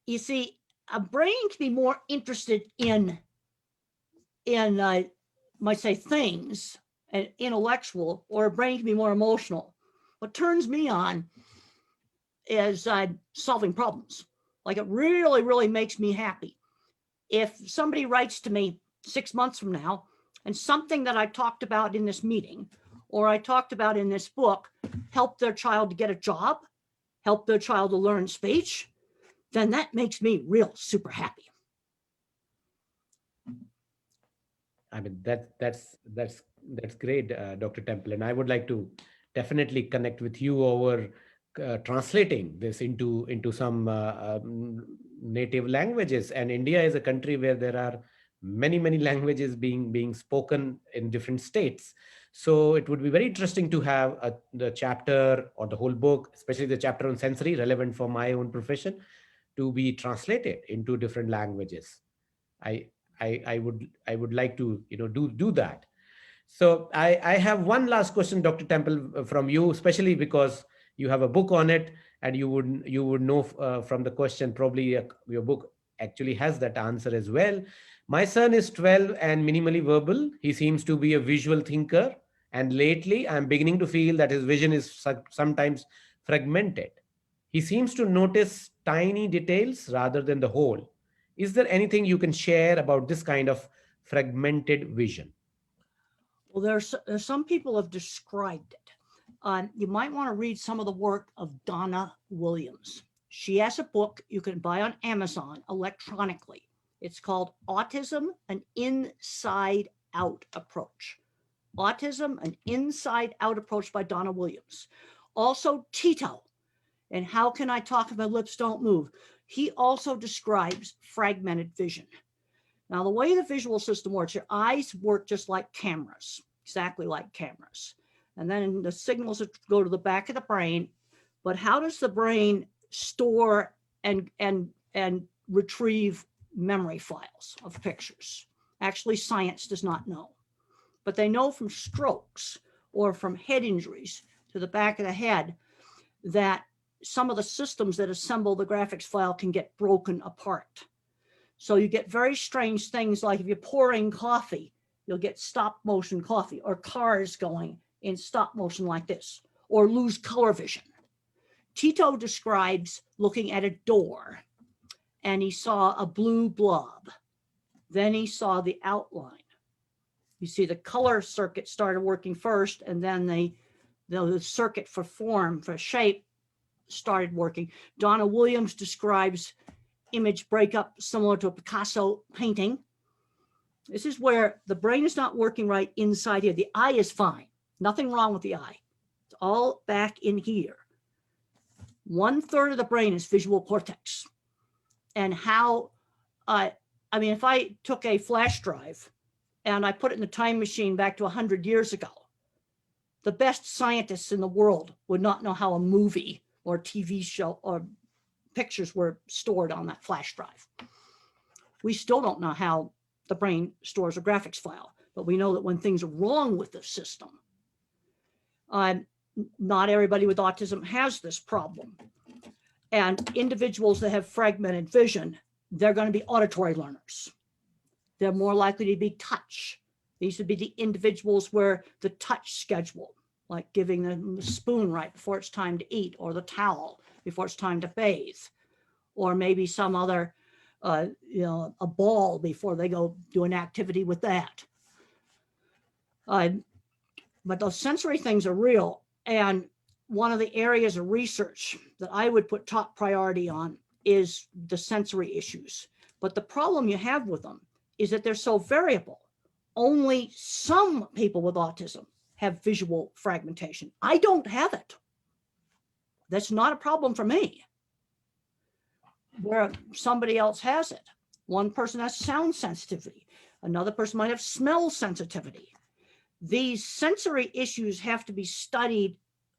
You see, a brain can be more interested in might say things, and intellectual, or a brain can be more emotional. What turns me on is solving problems. Like, it really, really makes me happy. If somebody writes to me 6 months from now, and something that I talked about in this meeting, or I talked about in this book, helped their child to get a job, helped their child to learn speech, then that makes me real super happy. I mean, that's great, Dr. Temple, and I would like to definitely connect with you over translating this into some native languages. And India is a country where there are many languages being spoken in different states. So it would be very interesting to have the chapter or the whole book, especially the chapter on sensory, relevant for my own profession, to be translated into different languages. I would like to do that. So I have one last question, Dr. Temple, from you, especially because you have a book on it, and you would know from the question, probably your book actually has that answer as well. My son is 12 and minimally verbal. He seems to be a visual thinker, and lately I'm beginning to feel that his vision is sometimes fragmented. He seems to notice tiny details rather than the whole. Is there anything you can share about this kind of fragmented vision? Well, there's some people have described it. You might want to read some of the work of Donna Williams. She has a book you can buy on Amazon electronically. It's called Autism, an Inside Out Approach. Autism, an Inside Out Approach by Donna Williams. Also Tito, and How Can I Talk If My Lips Don't Move? He also describes fragmented vision. Now, the way the visual system works, your eyes work just like cameras, exactly like cameras. And then the signals go to the back of the brain. But how does the brain store and retrieve memory files of pictures? Actually, science does not know. But they know from strokes or from head injuries to the back of the head that some of the systems that assemble the graphics file can get broken apart. So you get very strange things, like if you're pouring coffee, you'll get stop motion coffee, or cars going in stop motion like this, or lose color vision. Tito describes looking at a door and he saw a blue blob. Then he saw the outline. You see the color circuit started working first, and then the circuit for form, for shape, started working. Donna Williams describes image breakup similar to a Picasso painting. This is where the brain is not working right inside here. The eye is fine. Nothing wrong with the eye. It's all back in here. 1/3 of the brain is visual cortex. And how, if I took a flash drive and I put it in a time machine back to 100 years ago, the best scientists in the world would not know how a movie or TV show or pictures were stored on that flash drive. We still don't know how the brain stores a graphics file, but we know that when things are wrong with the system, not everybody with autism has this problem. And individuals that have fragmented vision, they're going to be auditory learners. They're more likely to be touch. These would be the individuals where the touch schedule, like giving them the spoon right before it's time to eat, or the towel before it's time to bathe, or maybe some other, a ball before they go do an activity with that. But those sensory things are real. And one of the areas of research that I would put top priority on is the sensory issues. But the problem you have with them is that they're so variable. Only some people with autism have visual fragmentation. I don't have it. That's not a problem for me. Where somebody else has it. One person has sound sensitivity. Another person might have smell sensitivity. These sensory issues have to be studied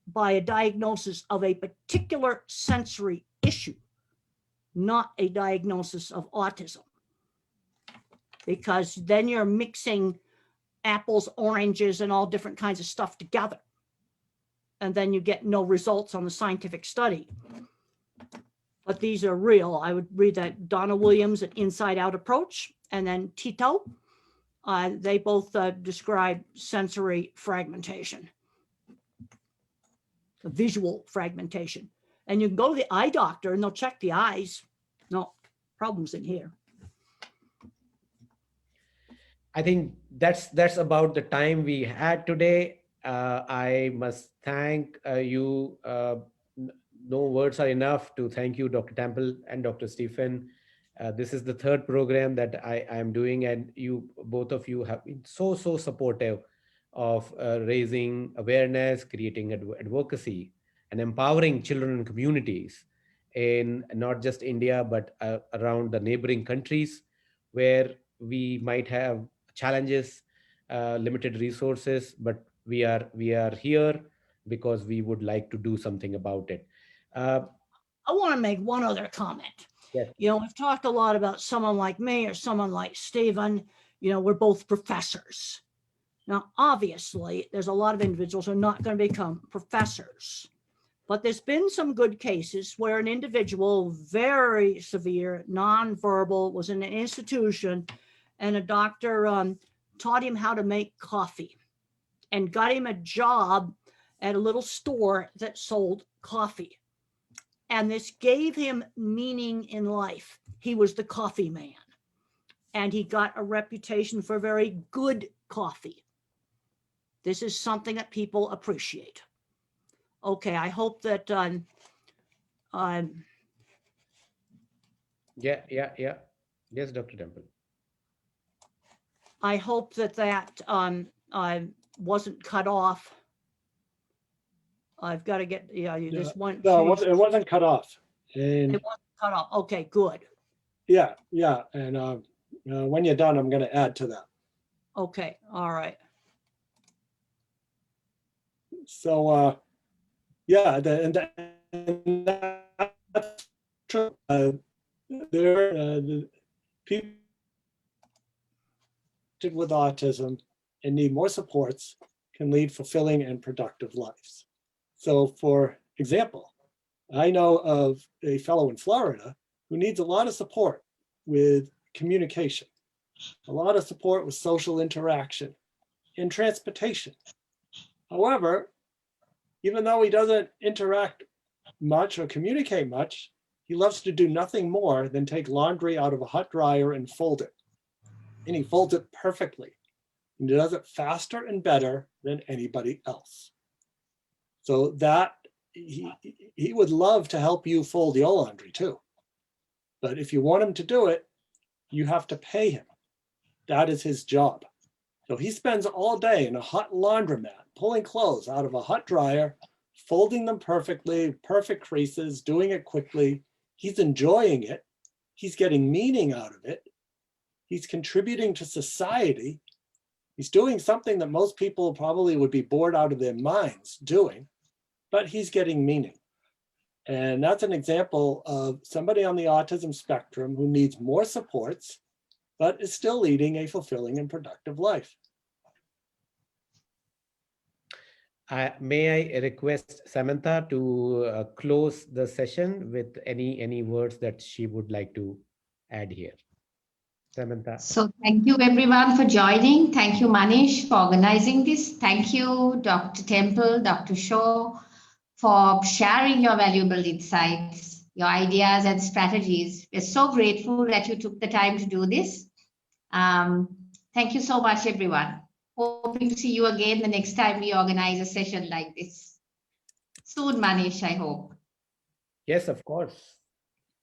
by a diagnosis of a particular sensory issue, not a diagnosis of autism. Because then you're mixing apples, oranges, and all different kinds of stuff together. And then you get no results on the scientific study. But these are real. I would read that Donna Williams, An Inside Out Approach, and then Tito. They both describe sensory fragmentation, visual fragmentation. And you can go to the eye doctor and they'll check the eyes. No problems in here. I think that's about the time we had today. I must thank you. No words are enough to thank you, Dr. Temple and Dr. Stephen. This is the third program that I am doing, and you, both of you, have been so supportive of raising awareness, creating advocacy, and empowering children and communities in not just India, but around the neighboring countries where we might have challenges, limited resources, but we are here because we would like to do something about it. I want to make one other comment. Yes. We've talked a lot about someone like me or someone like Stephen. We're both professors. Now, obviously, there's a lot of individuals who are not going to become professors. But there's been some good cases where an individual, very severe, nonverbal, was in an institution, and a doctor taught him how to make coffee and got him a job at a little store that sold coffee. And this gave him meaning in life. He was the coffee man. and he got a reputation for very good coffee. This is something that people appreciate. Okay, I hope that Yeah. Yes, Dr. Temple. I hope that wasn't cut off. I've got to get, yeah, you just want No, to. it wasn't cut off. And It wasn't cut off. Okay, good. yeah. And when you're done, I'm going to add to that. Okay, all right. So, yeah, and that's true. The people with autism and need more supports can lead fulfilling and productive lives. So, for example, I know of a fellow in Florida who needs a lot of support with communication, a lot of support with social interaction and transportation. However, even though he doesn't interact much or communicate much, he loves to do nothing more than take laundry out of a hot dryer and fold it. And he folds it perfectly. And he does it faster and better than anybody else. So that he would love to help you fold your laundry too. But if you want him to do it, you have to pay him. That is his job. So he spends all day in a hot laundromat, pulling clothes out of a hot dryer, folding them perfectly, perfect creases, doing it quickly. He's enjoying it. He's getting meaning out of it. He's contributing to society. He's doing something that most people probably would be bored out of their minds doing, but he's getting meaning. And that's an example of somebody on the autism spectrum who needs more supports, but is still leading a fulfilling and productive life. May I request Samantha to close the session with any words that she would like to add here? Samantha. So thank you everyone for joining. Thank you, Manish, for organizing this. Thank you, Dr. Temple, Dr. Shaw, for sharing your valuable insights, your ideas and strategies. We're so grateful that you took the time to do this. Thank you so much, everyone. Hoping to see you again the next time we organize a session like this. Soon, Manish, I hope. Yes, of course.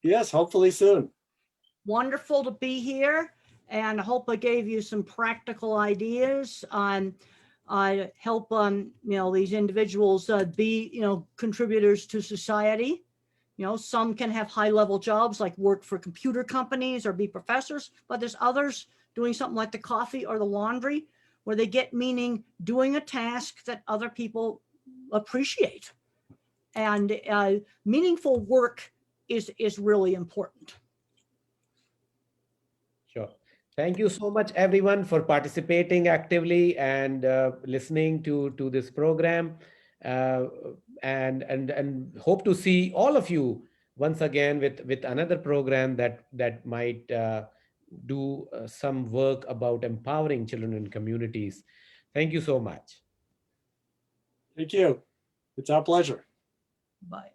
Yes, hopefully soon. Wonderful to be here, and I hope I gave you some practical ideas on help these individuals be contributors to society. Some can have high-level jobs like work for computer companies or be professors, but there's others doing something like the coffee or the laundry where they get meaning doing a task that other people appreciate. And meaningful work is really important. Sure. Thank you so much, everyone, for participating actively and listening to this program. And hope to see all of you once again with another program that might do some work about empowering children and communities. Thank you so much. Thank you. It's our pleasure. Bye.